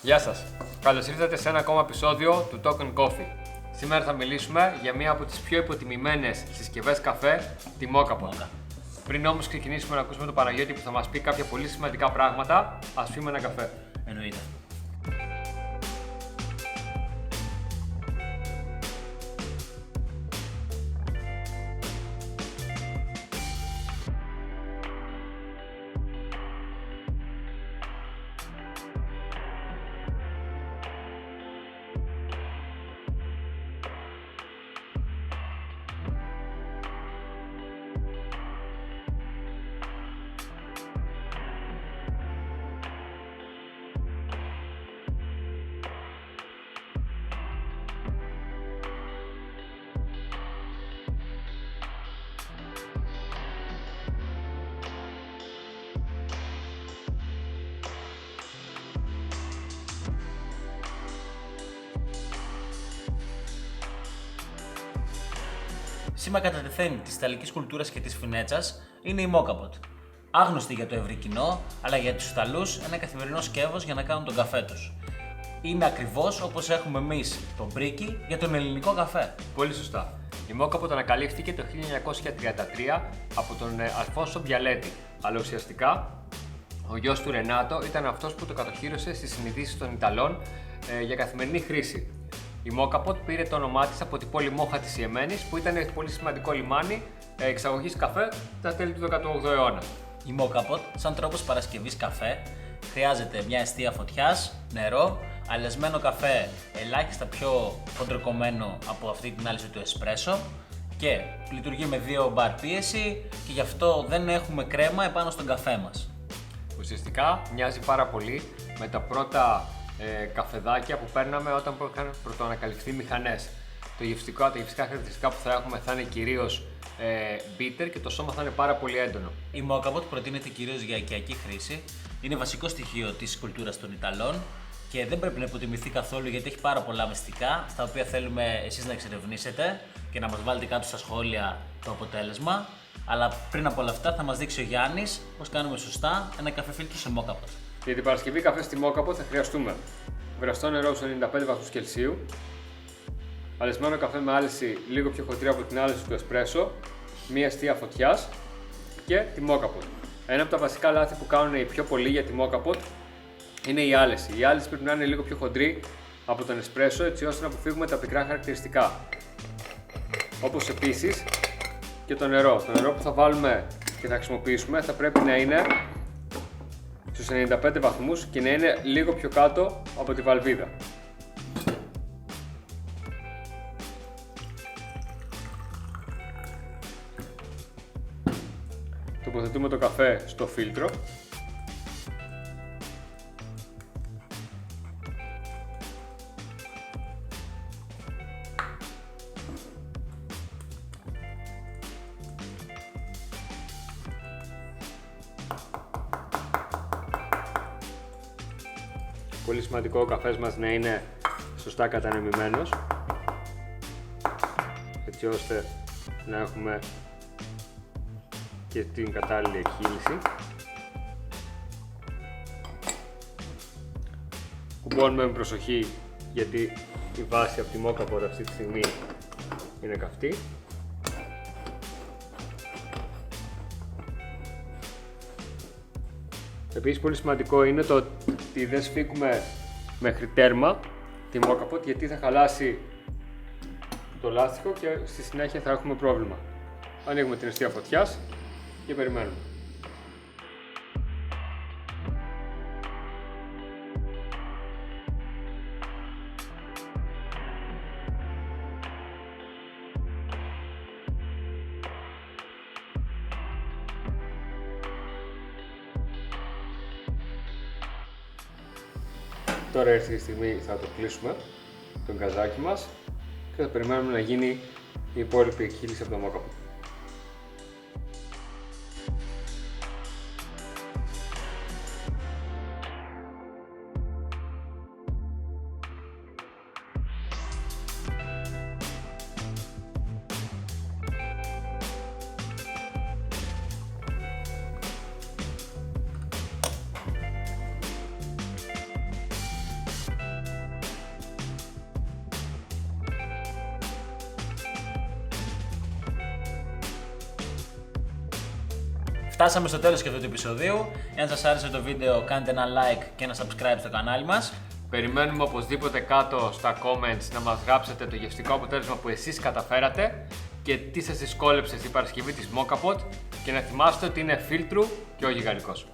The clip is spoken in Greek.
Γεια σας! Καλώς ήρθατε σε ένα ακόμα επεισόδιο του Talk and Coffee. Σήμερα θα μιλήσουμε για μία από τις πιο υποτιμημένες συσκευές καφέ, τη Moka Pot. Πριν όμως ξεκινήσουμε να ακούσουμε τον Παναγιώτη που θα μας πει κάποια πολύ σημαντικά πράγματα, ας πιούμε ένα καφέ. Εννοείται. Σήμα κατά τεθέν της ιταλικής κουλτούρας και της φινέτσας είναι η Moka Pot. Άγνωστη για το ευρύ κοινό, αλλά για τους Ιταλούς ένα καθημερινό σκεύος για να κάνουν τον καφέ τους. Είναι ακριβώς όπως έχουμε εμείς το μπρίκι για τον ελληνικό καφέ. Πολύ σωστά. Η Moka Pot ανακαλύφθηκε το 1933 από τον Αλφόνσο Μπιαλέτη, αλλά ουσιαστικά ο γιος του Ρενάτο ήταν αυτός που το κατοχύρωσε στις συνηθίσεις των Ιταλών για καθημερινή χρήση. Η Moka Pot πήρε το όνομά της από την πόλη Μόχα της Ιεμένης, που ήταν πολύ σημαντικό λιμάνι εξαγωγής καφέ στα τέλη του 18ου αιώνα. Η Moka Pot, σαν τρόπος παρασκευής καφέ, χρειάζεται μια εστία φωτιάς, νερό, αλεσμένο καφέ ελάχιστα πιο χοντροκομμένο από αυτή την άλυση του εσπρέσο και λειτουργεί με 2 μπαρ πίεση και γι' αυτό δεν έχουμε κρέμα επάνω στον καφέ μας. Ουσιαστικά μοιάζει πάρα πολύ με τα πρώτα καφεδάκια που παίρναμε όταν είχαν πρωτοανακαλυφθεί μηχανές. Τα γευστικά χαρακτηριστικά που θα έχουμε θα είναι κυρίως bitter και το σώμα θα είναι πάρα πολύ έντονο. Η Moka Pot προτείνεται κυρίως για οικιακή χρήση, είναι βασικό στοιχείο της κουλτούρας των Ιταλών και δεν πρέπει να υποτιμηθεί καθόλου γιατί έχει πάρα πολλά μυστικά στα οποία θέλουμε εσείς να εξερευνήσετε και να μας βάλετε κάτω στα σχόλια το αποτέλεσμα. Αλλά πριν από όλα αυτά θα μας δείξει ο Γιάννης πώς κάνουμε σωστά ένα καφέ φίλτρο σε Moka Pot. Για την παρασκευή καφέ στη Moka Pot θα χρειαστούμε βραστό νερό στους 95 βαθμούς Κελσίου, αλεσμένο καφέ με άλυση λίγο πιο χοντρή από την άλυση του εσπρέσο, μία εστία φωτιάς και τη Moka Pot. Ένα από τα βασικά λάθη που κάνουν οι πιο πολλοί για τη Moka Pot είναι η άλυση. Η άλυση πρέπει να είναι λίγο πιο χοντρή από τον εσπρέσο έτσι ώστε να αποφύγουμε τα πικρά χαρακτηριστικά. Όπως επίσης και το νερό. Το νερό που θα βάλουμε και θα χρησιμοποιήσουμε θα πρέπει να είναι στους 95 βαθμούς και να είναι λίγο πιο κάτω από τη βαλβίδα. Τοποθετούμε το καφέ στο φίλτρο. Πολύ σημαντικό ο καφές μας να είναι σωστά κατανεμημένος, έτσι ώστε να έχουμε και την κατάλληλη εκχύληση. Κουμπώνουμε με προσοχή γιατί η βάση από τη Moka Pot αυτή τη στιγμή είναι καυτή. Επίσης πολύ σημαντικό είναι το ότι δεν σφίγγουμε μέχρι τέρμα τη Moka Pot γιατί θα χαλάσει το λάστιχο και στη συνέχεια θα έχουμε πρόβλημα. Ανοίγουμε την εστία φωτιάς και περιμένουμε. Τώρα ήρθε η στιγμή, θα το κλείσουμε το γκαζάκι μας και θα περιμένουμε να γίνει η υπόλοιπη εκχύληση από το Moka Pot. Φτάσαμε στο τέλος και αυτού του επεισοδίου. Εάν σας άρεσε το βίντεο, κάντε ένα like και ένα subscribe στο κανάλι μας. Περιμένουμε οπωσδήποτε κάτω στα comments να μας γράψετε το γευστικό αποτέλεσμα που εσείς καταφέρατε και τι σας δυσκόλεψε στην παρασκευή της Mokapot, και να θυμάστε ότι είναι φίλτρου και όχι γαλλικός.